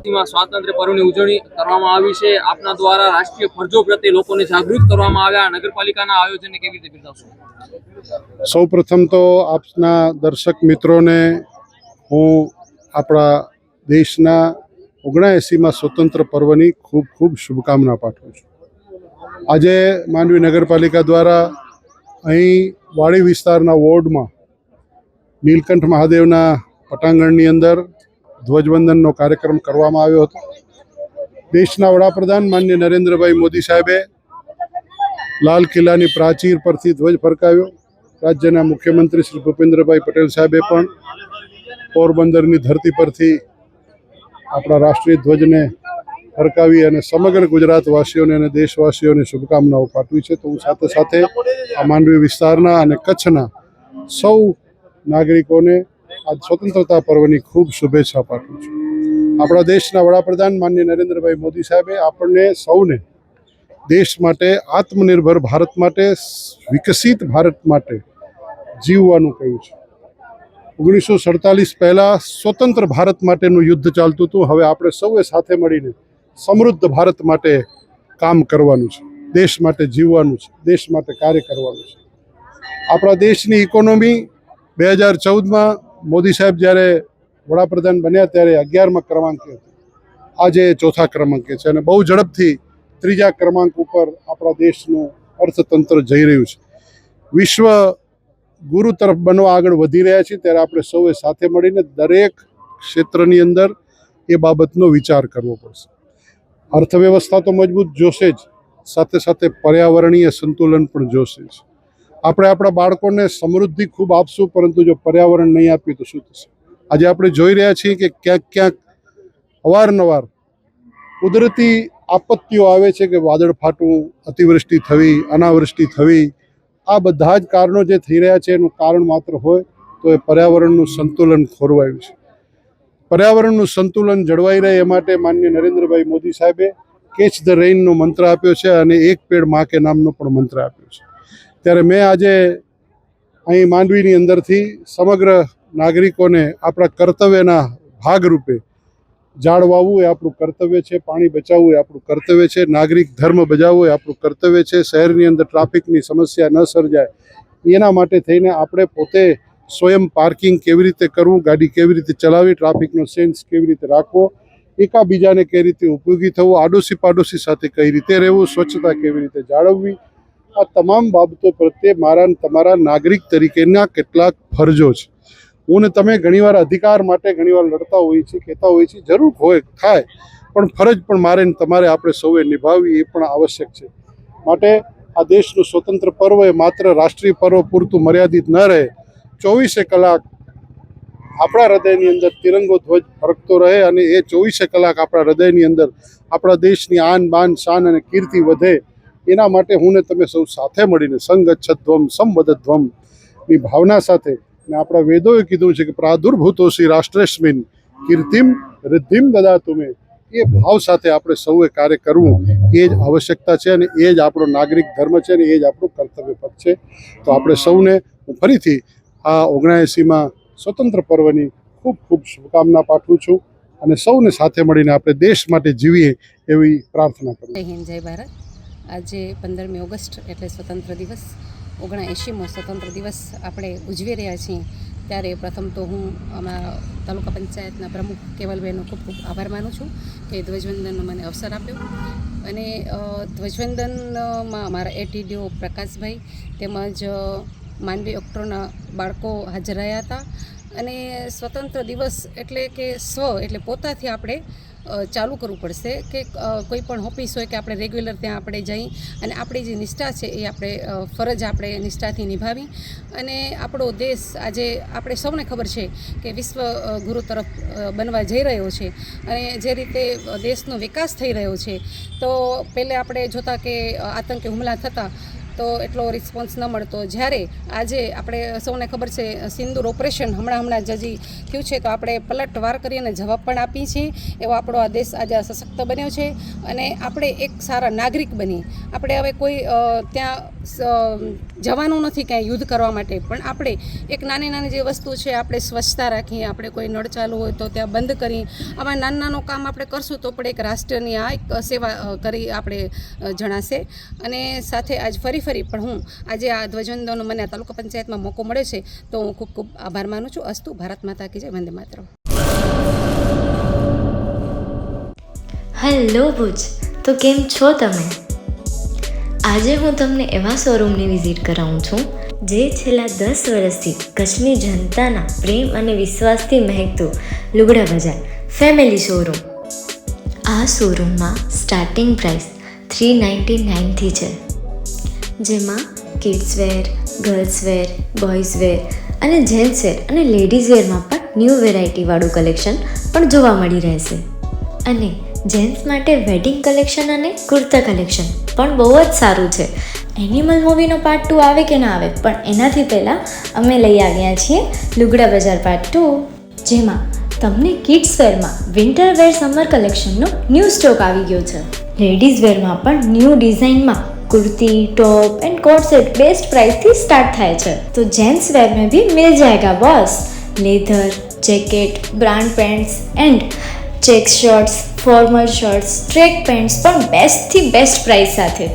સ્વાતંત્ર્ય પર્વની ઉજવણી કરવામાં આવી છે. આપના દ્વારા રાષ્ટ્રીય ફરજો પ્રત્યે લોકોને જાગૃત કરવામાં આવ્યા. નગરપાલિકાના આયોજનને કેવી રીતે બિરદાવશો? સૌપ્રથમ તો આપના દર્શક મિત્રોને હું આપણા દેશના 79માં સ્વતંત્ર પર્વની ખૂબ ખૂબ શુભકામના પાઠવું છું. આજે માંડવી નગરપાલિકા દ્વારા અહીં વાડી વિસ્તારના વોર્ડમાં નીલકંઠ મહાદેવના પટાંગણની અંદર ધ્વજવંદનનો કાર્યક્રમ કરવામાં આવ્યો હતો. દેશના વડાપ્રધાન માનનીય નરેન્દ્રભાઈ મોદી સાહેબે લાલ કિલ્લાની પ્રાચીર પરથી ધ્વજ ફરકાવ્યો. રાજ્યના મુખ્યમંત્રી શ્રી ભૂપેન્દ્રભાઈ પટેલ સાહેબે પણ પોરબંદરની ધરતી પરથી આપણા રાષ્ટ્રીય ધ્વજને ફરકાવી અને સમગ્ર ગુજરાતવાસીઓને અને દેશવાસીઓને શુભકામનાઓ પાઠવી છે. તો હું સાથે સાથે આ માંડવી વિસ્તારના અને કચ્છના સૌ નાગરિકોને આ સ્વતંત્રતા પર્વની ખૂબ શુભેચ્છા પાઠવું છું. આપણા દેશના વડાપ્રધાન માનનીય નરેન્દ્રભાઈ મોદી સાહેબે આપણને સૌને દેશ માટે, આત્મનિર્ભર ભારત માટે, વિકસિત ભારત માટે જીવવાનું કહ્યું છે. 1947 પહેલાં સ્વતંત્ર ભારત માટેનું યુદ્ધ ચાલતું હતું. હવે આપણે સૌએ સાથે મળીને સમૃદ્ધ ભારત માટે કામ કરવાનું છે, દેશ માટે જીવવાનું છે, દેશ માટે કાર્ય કરવાનું છે. આપણા દેશની ઇકોનોમી 2014માં મોદી સાહેબ જ્યારે વડાપ્રધાન બન્યા ત્યારે 11મા ક્રમાંકે હતી. આજે 4થા ક્રમાંકે છે અને બહુ ઝડપથી 3જા ક્રમાંક ઉપર આપણા દેશનું અર્થતંત્ર જઈ રહ્યું છે. વિશ્વ ગુરુ તરફ બનવા આગળ વધી રહ્યા છીએ ત્યારે આપણે સૌએ સાથે મળીને દરેક ક્ષેત્રની અંદર એ બાબતનો વિચાર કરવો પડશે. અર્થવ્યવસ્થા તો મજબૂત જોશે જ, સાથે સાથે પર્યાવરણીય સંતુલન પણ જોશે જ. આપણે આપણા બાળકોને સમૃદ્ધિ ખૂબ આપશું, પરંતુ જો પર્યાવરણ નહીં આપીએ તો શું થશે? આજે આપણે જોઈ રહ્યા છીએ કે ક્યાંક ક્યાંક અવારનવાર કુદરતી આપત્તિઓ આવે છે કે વાદળ ફાટવું, અતિવૃષ્ટિ થવી, અનાવૃષ્ટિ થવી. આ બધા જ કારણો જે થઈ રહ્યા છે એનું કારણ માત્ર હોય તો એ પર્યાવરણનું સંતુલન ખોરવાયું છે. પર્યાવરણનું સંતુલન જળવાઈ રહે એ માટે માનનીય નરેન્દ્રભાઈ મોદી સાહેબે કેચ ધ રેઇનનો મંત્ર આપ્યો છે અને એક પેડ માં કે નામનો પણ મંત્ર આપ્યો છે. ત્યારે મેં આજે અહીં માંડવીની અંદરથી સમગ્ર નાગરિકોને આપણા કર્તવ્યના ભાગરૂપે ઝાડ વાવવું એ આપણું કર્તવ્ય છે, પાણી બચાવવું એ આપણું કર્તવ્ય છે, નાગરિક ધર્મ બજાવવું એ આપણું કર્તવ્ય છે, શહેરની અંદર ટ્રાફિકની સમસ્યા ન સર્જાય એના માટે થઈને આપણે પોતે સ્વયં પાર્કિંગ કેવી રીતે કરવું, ગાડી કેવી રીતે ચલાવવી, ટ્રાફિકનો સેન્સ કેવી રીતે રાખવો, એકાબીજાને કઈ રીતે ઉપયોગી થવું, આડોશી પાડોશી સાથે કઈ રીતે રહેવું, સ્વચ્છતા કેવી રીતે જાળવવી, આ તમામ બાબતો પ્રત્યે મારા તમારા નાગરિક તરીકેના કેટલાક ફરજો છે. હું ને તમે ઘણીવાર અધિકાર માટે ઘણીવાર લડતા હોઈએ છીએ, કહેતા હોઈએ છીએ, જરૂર હોય થાય, પણ ફરજ પણ મારે ને તમારે આપણે સૌએ નિભાવવી એ પણ આવશ્યક છે. માટે આ દેશનું સ્વતંત્ર પર્વ એ માત્ર રાષ્ટ્રીય પર્વ પૂરતું મર્યાદિત ન રહે. 24 કલાક આપણા હૃદયની અંદર તિરંગો ધ્વજ ફરકતો રહે અને એ 24 કલાક આપણા હૃદયની અંદર આપણા દેશની આન બાન શાન અને કીર્તિ વધે. એના માટે હું ને તમે સૌ સાથે મળીને સંગચ્છધ્વમ સંવદધ્વમની ભાવના સાથે, અને આપણા વેદોએ કીધું છે કે પ્રાદુર્ભૂતોસી રાષ્ટ્રેસ્મિન કીર્તિમ રિદ્ધિમ દદાતુમે, એ ભાવ સાથે આપણે સૌએ કાર્ય કરવું એ જ આવશ્યકતા છે અને એ જ આપણો નાગરિક ધર્મ છે અને એ જ આપણું કર્તવ્ય પદ છે. તો આપણે સૌને હું ફરીથી આ 79માં સ્વતંત્ર પર્વની ખૂબ ખૂબ શુભકામના પાઠવું છું અને સૌને સાથે મળીને આપણે દેશ માટે જીવીએ એવી પ્રાર્થના કરું. જય હિન્દ, જય ભારત. આજે 15મી ઓગસ્ટ એટલે સ્વતંત્ર દિવસ, 79મો સ્વતંત્ર દિવસ આપણે ઉજવી રહ્યા છીએ. ત્યારે પ્રથમ તો હું અમારા તાલુકા પંચાયતના પ્રમુખ કેવલબેનનો ખૂબ ખૂબ આભાર માનું છું કે ધ્વજવંદનનો મને અવસર આપ્યો. અને ધ્વજવંદનમાં અમારા એટીડીઓ પ્રકાશભાઈ તેમજ માંડવી ઓક્ટોના બાળકો હાજર રહ્યા હતા. અને સ્વતંત્ર દિવસ એટલે કે એટલે પોતાથી આપણે ચાલુ કરવું પડશે કે કોઈ પણ ઓફિસ હોય કે આપણે રેગ્યુલર ત્યાં આપણે જઈ અને આપણી જે નિષ્ઠા છે એ આપણે ફરજ આપણે નિષ્ઠાથી નિભાવી. અને આપણો દેશ આજે આપણે સૌને ખબર છે કે વિશ્વ ગુરુ તરફ બનવા જઈ રહ્યો છે અને જે રીતે દેશનો વિકાસ થઈ રહ્યો છે, તો પહેલે આપણે જોતા કે આતંકી હુમલા થતા તો એટલો રિસ્પોન્સ ન મળતો. જ્યારે આજે આપણે સૌને ખબર છે સિંદૂર ઓપરેશન હમણાં જ હજી થયું છે, તો આપણે પલટવાર કરીને જવાબ પણ આપી છીએ. એવો આપણો આ દેશ આજે સશક્ત બન્યો છે અને આપણે એક સારા નાગરિક બની આપણે હવે કોઈ ત્યાં જવાનું નથી ક્યાંય યુદ્ધ કરવા માટે, પણ આપણે એક નાની નાની જે વસ્તુ છે આપણે સ્વચ્છતા રાખીએ, આપણે કોઈ નળ ચાલુ હોય તો ત્યાં બંધ કરી આવા નાનું કામ આપણે કરશું તો પણ એક રાષ્ટ્રની આ એક સેવા કરી આપણે જણાશે. અને સાથે આજ ફરી પણ હું આજે આ ધ્વજવંદનનો મને આ તાલુકા પંચાયતમાં મોકો મળે છે તો હું ખૂબ ખૂબ આભાર માનું છું. અસ્તુ. ભારત માતા કી જય. વંદે માતરમ. હેલો ભુજ, તો કેમ છો તમે? આજે હું તમને એવા શોરૂમની વિઝિટ કરાવું છું જે છેલ્લા 10 વર્ષથી કચ્છની જનતાના પ્રેમ અને વિશ્વાસથી મહેકતું લુગડા બજાર ફેમિલી શોરૂમ. આ શોરૂમમાં સ્ટાર્ટિંગ પ્રાઇસ 399થી છે, જેમાં kids wear, girls wear, boys wear અને જેન્ટ્સ વેર અને લેડીઝ વેરમાં પણ ન્યૂ વેરાયટીવાળું કલેક્શન પણ જોવા મળી રહેશે. અને જેન્ટ્સ માટે વેડિંગ કલેક્શન અને કુર્તા કલેક્શન પણ બહુ જ સારું છે. એનિમલ મૂવીનો પાર્ટ 2 આવે કે ના આવે, પણ એનાથી પહેલાં અમે લઈ આવ્યા છીએ લુગડા બજાર પાર્ટ 2, જેમાં તમને કિડ્સ વેરમાં વિન્ટર વેર સમર કલેક્શનનો ન્યૂ સ્ટોક આવી ગયો છે. લેડીઝ વેરમાં પણ ન્યૂ ડિઝાઇનમાં kurti, top and coat set best price थी स्टार्ट थाय छे. तो जेंट्स वेर में भी मिल जाएगा boss. Leather, jacket, brand pants and check shirts, formal shirts, track pants पर बेस्ट थी बेस्ट प्राइस साथे.